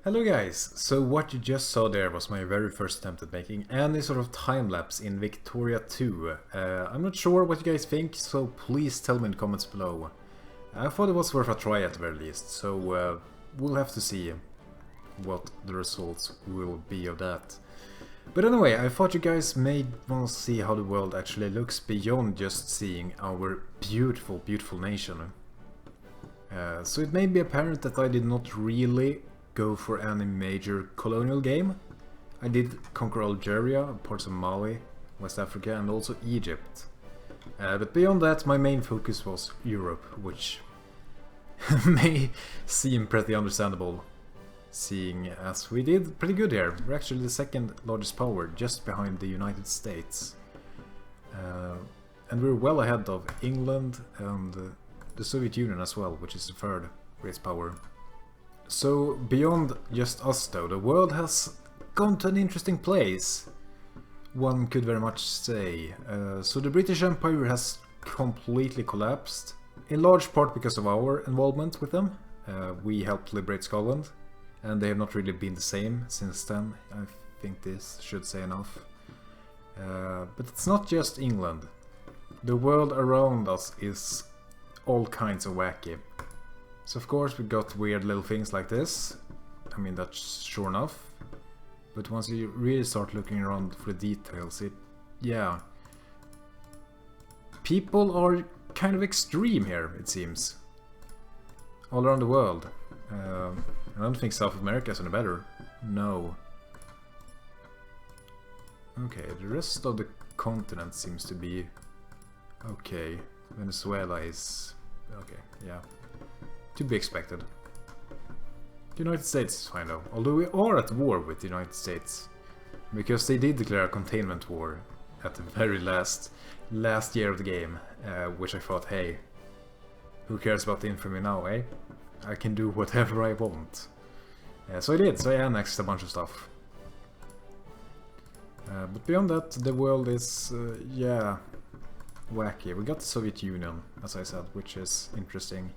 Hello guys, so what you just saw there was my very first attempt at making any sort of time-lapse in Victoria 2. I'm not sure what you guys think, so please tell me in the comments below. I thought it was worth a try at the very least, so we'll have to see what the results will be of that. But anyway, I thought you guys may want to see how the world actually looks beyond just seeing our beautiful, beautiful nation. So it may be apparent that I did not really go for any major colonial game. I did conquer Algeria, parts of Mali, West Africa and also Egypt. But beyond that my main focus was Europe, which may seem pretty understandable, seeing as we did pretty good here. We're actually the second largest power, just behind the United States. And we're well ahead of England and the Soviet Union as well, which is the third greatest power. So beyond just us though, the world has gone to an interesting place, one could very much say. So the British Empire has completely collapsed, in large part because of our involvement with them. We helped liberate Scotland, and they have not really been the same since then. I think this should say enough. But it's not just England. The world around us is all kinds of wacky. So of course we got weird little things like this. I mean, that's sure enough. But once you really start looking around for the details, yeah. People are kind of extreme here, it seems. All around the world. I don't think South America is any better. No. Okay, the rest of the continent seems to be okay. Venezuela is okay, yeah. To be expected. The United States is fine though, although we are at war with the United States, because they did declare a containment war at the very last year of the game, which I thought, hey, who cares about the infamy now, eh? I can do whatever I want. So I did, so I annexed a bunch of stuff. But beyond that, the world is, yeah, wacky. We got the Soviet Union, as I said, which is interesting.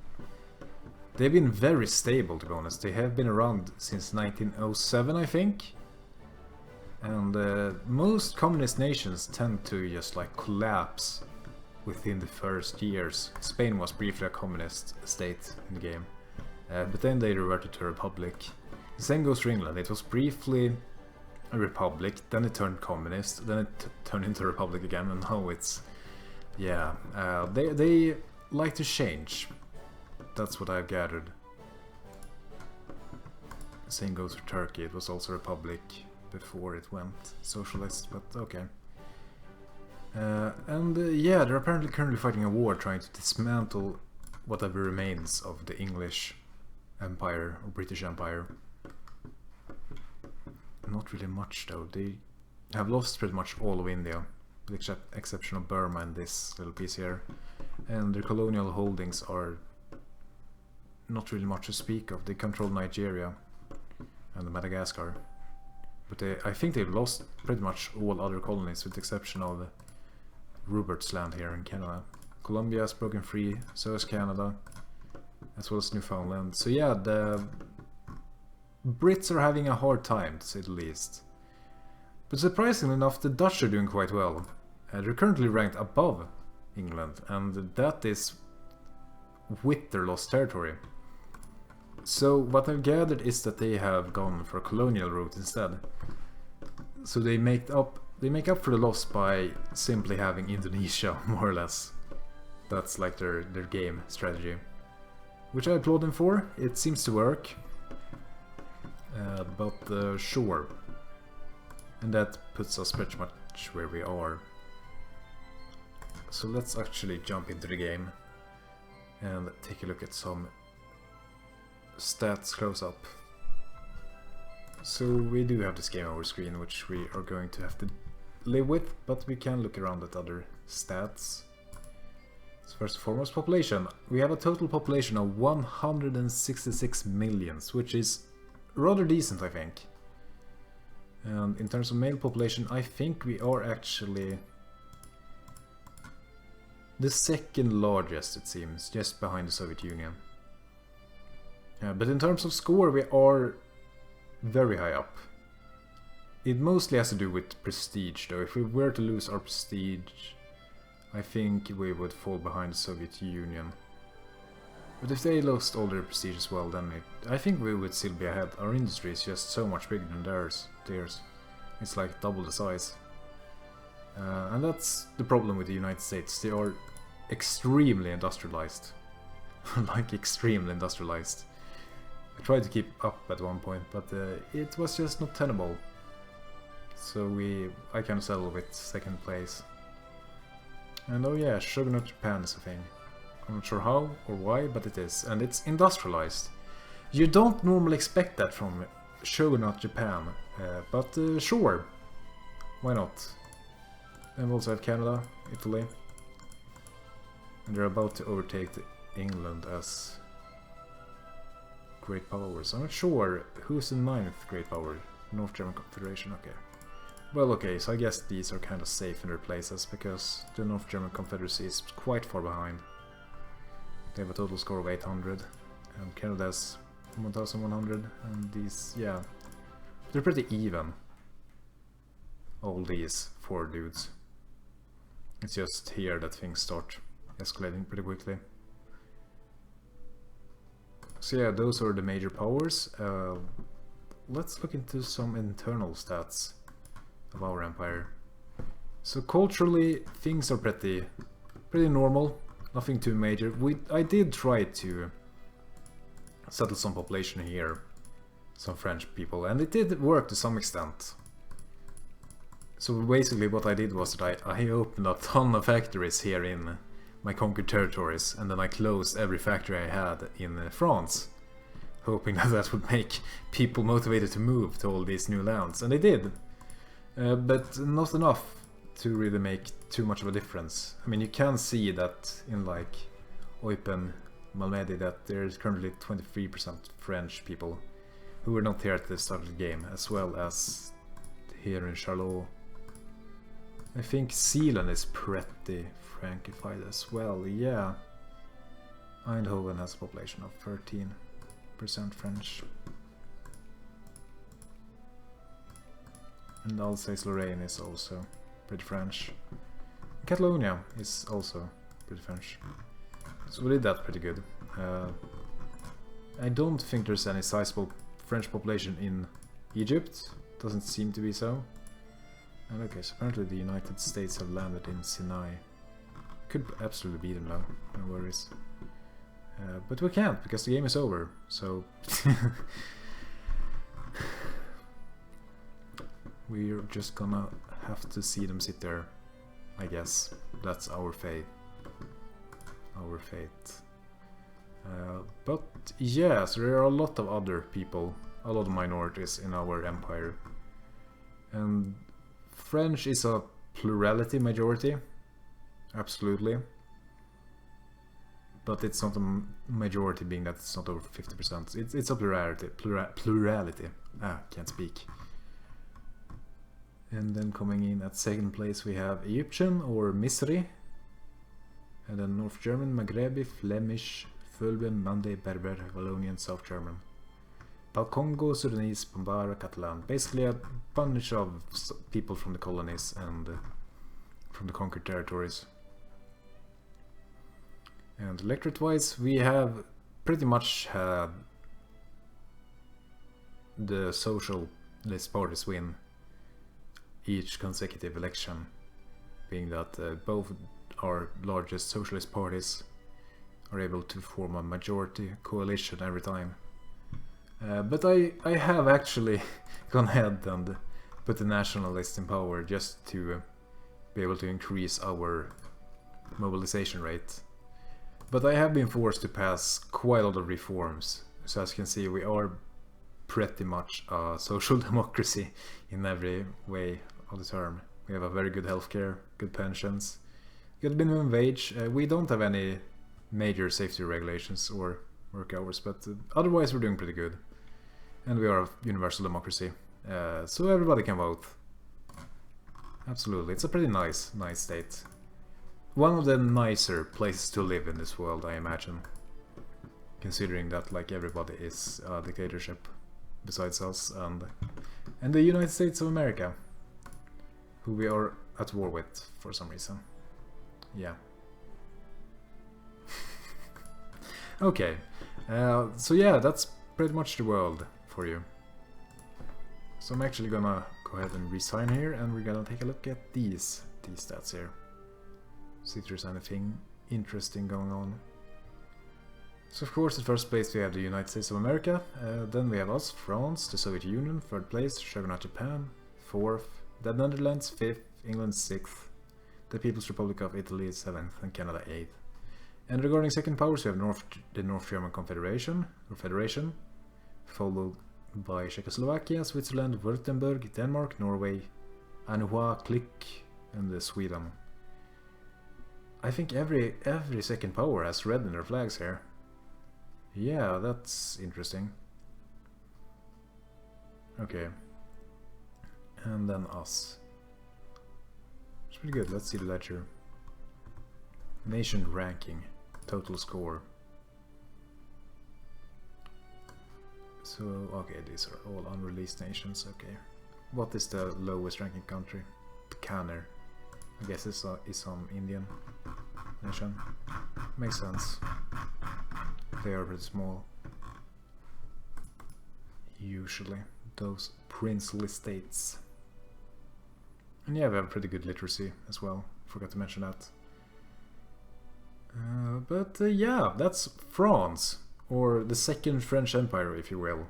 They've been very stable, to be honest. They have been around since 1907, I think. And most communist nations tend to just like collapse within the first years. Spain was briefly a communist state in the game, but then they reverted to a republic. The same goes for England. It was briefly a republic, then it turned communist, then it turned into a republic again, and now it's, yeah, they like to change. That's what I've gathered. Same goes for Turkey. It was also a republic before it went socialist, but okay. Yeah, they're apparently currently fighting a war trying to dismantle whatever remains of the English Empire or British Empire. Not really much though. They have lost pretty much all of India, with the exception of Burma and this little piece here. And their colonial holdings are not really much to speak of. They control Nigeria and Madagascar, but I think they've lost pretty much all other colonies with the exception of Rupert's Land here in Canada. Colombia has broken free, so has Canada, as well as Newfoundland. So yeah, the Brits are having a hard time, to say the least. But surprisingly enough, the Dutch are doing quite well. They're currently ranked above England, and that is with their lost territory. So what I've gathered is that they have gone for a colonial route instead. So they make up for the loss by simply having Indonesia, more or less. That's like their game strategy, which I applaud them for. It seems to work. But sure. And that puts us pretty much where we are. So let's actually jump into the game and take a look at some stats close up. So we do have this game over screen, which we are going to have to live with, but we can look around at other stats. So first and foremost, population. We have a total population of 166 millions, which is rather decent, I think. And in terms of male population, I think we are actually the second largest, it seems, just behind the Soviet Union. Yeah, but in terms of score, we are very high up. It mostly has to do with prestige though. If we were to lose our prestige, I think we would fall behind the Soviet Union. But if they lost all their prestige as well, then I think we would still be ahead. Our industry is just so much bigger than theirs. It's like double the size. And that's the problem with the United States. They are extremely industrialized. Like extremely industrialized. I tried to keep up at one point, but it was just not tenable. So I kind of settled with second place. And oh yeah, Shogunate Japan is a thing. I'm not sure how or why, but it is. And it's industrialized. You don't normally expect that from Shogunate Japan, but sure. Why not? And we also have Canada, Italy. And they're about to overtake England as great powers. I'm not sure who's the 9th great power. North German Confederation, okay. Well, okay, so I guess these are kind of safe in their places, because the North German Confederacy is quite far behind. They have a total score of 800, and Canada's 1100, and these, yeah, they're pretty even. All these 4 dudes. It's just here that things start escalating pretty quickly. So yeah, those are the major powers. Let's look into some internal stats of our empire. So culturally, things are pretty normal. Nothing too major. I did try to settle some population here, some French people, and it did work to some extent. So basically what I did was that I opened a ton of factories here in my conquered territories, and then I closed every factory I had in France, hoping that that would make people motivated to move to all these new lands, and they did. But not enough to really make too much of a difference. I mean, you can see that in like Eupen, Malmedy, that there's currently 23% French people who were not here at the start of the game, as well as here in Charlotte. I think Zealand is pretty Frankified as well, yeah. Eindhoven has a population of 13% French. And Alsace-Lorraine is also pretty French. Catalonia is also pretty French. So we did that pretty good. I don't think there's any sizable French population in Egypt. Doesn't seem to be so. And okay, so apparently the United States have landed in Sinai. Could absolutely beat them though, no worries. But we can't, because the game is over, so... We're just gonna have to see them sit there, I guess. That's our fate. Our fate. But yeah, so there are a lot of other people, a lot of minorities in our empire. And French is a plurality majority, absolutely. But it's not a majority, being that it's not over 50%. It's a plurality. Plurality. Can't speak. And then coming in at second place we have Egyptian or Misri. And then North German, Maghrebi, Flemish, Fulben, Mande, Berber, Wallonian, South German. Balkongo, Sudanese, Bambara, Catalan. Basically a bunch of people from the colonies and from the conquered territories. And electorate-wise, we have pretty much had the socialist parties win each consecutive election, being that both our largest socialist parties are able to form a majority coalition every time. But I have actually gone ahead and put the nationalists in power just to be able to increase our mobilization rate. But I have been forced to pass quite a lot of reforms, so as you can see we are pretty much a social democracy in every way of the term. We have a very good healthcare, good pensions, good minimum wage. We don't have any major safety regulations or work hours, but otherwise we're doing pretty good. And we are a universal democracy, so everybody can vote. Absolutely, it's a pretty nice state. One of the nicer places to live in this world, I imagine. Considering that like everybody is a dictatorship. besides us and the United States of America, who we are at war with for some reason. Yeah. Okay, so yeah, that's pretty much the world for you. So I'm actually gonna go ahead and resign here, and we're gonna take a look at these stats here. See if there's anything interesting going on. So of course, in first place we have the United States of America, then we have us, France, the Soviet Union, third place, Shogunate Japan, fourth, the Netherlands, fifth, England sixth, the People's Republic of Italy seventh, and Canada eighth. And regarding second powers, we have the North German Confederation, or Federation, followed by Czechoslovakia, Switzerland, Württemberg, Denmark, Norway, Anhua, Click, and Sweden. I think every second power has red in their flags here. Yeah, that's interesting. Okay. And then us. It's pretty good. Let's see the ledger. Nation ranking. Total score. So, okay, these are all unreleased nations, okay. What is the lowest ranking country? Bikaner. I guess it's some Indian nation. Makes sense. They are pretty small. Usually, those princely states. And yeah, we have pretty good literacy as well. Forgot to mention that. But yeah, that's France. Or the second French Empire, if you will.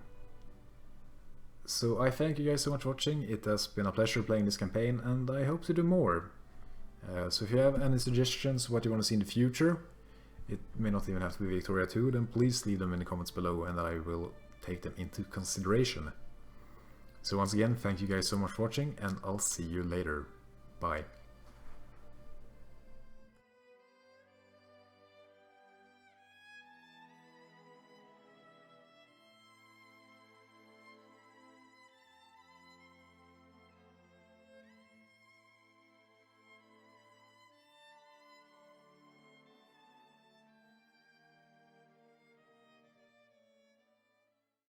So I thank you guys so much for watching. It has been a pleasure playing this campaign, and I hope to do more. So if you have any suggestions what you want to see in the future, it may not even have to be Victoria 2, then please leave them in the comments below and I will take them into consideration. So once again, thank you guys so much for watching, and I'll see you later. Bye.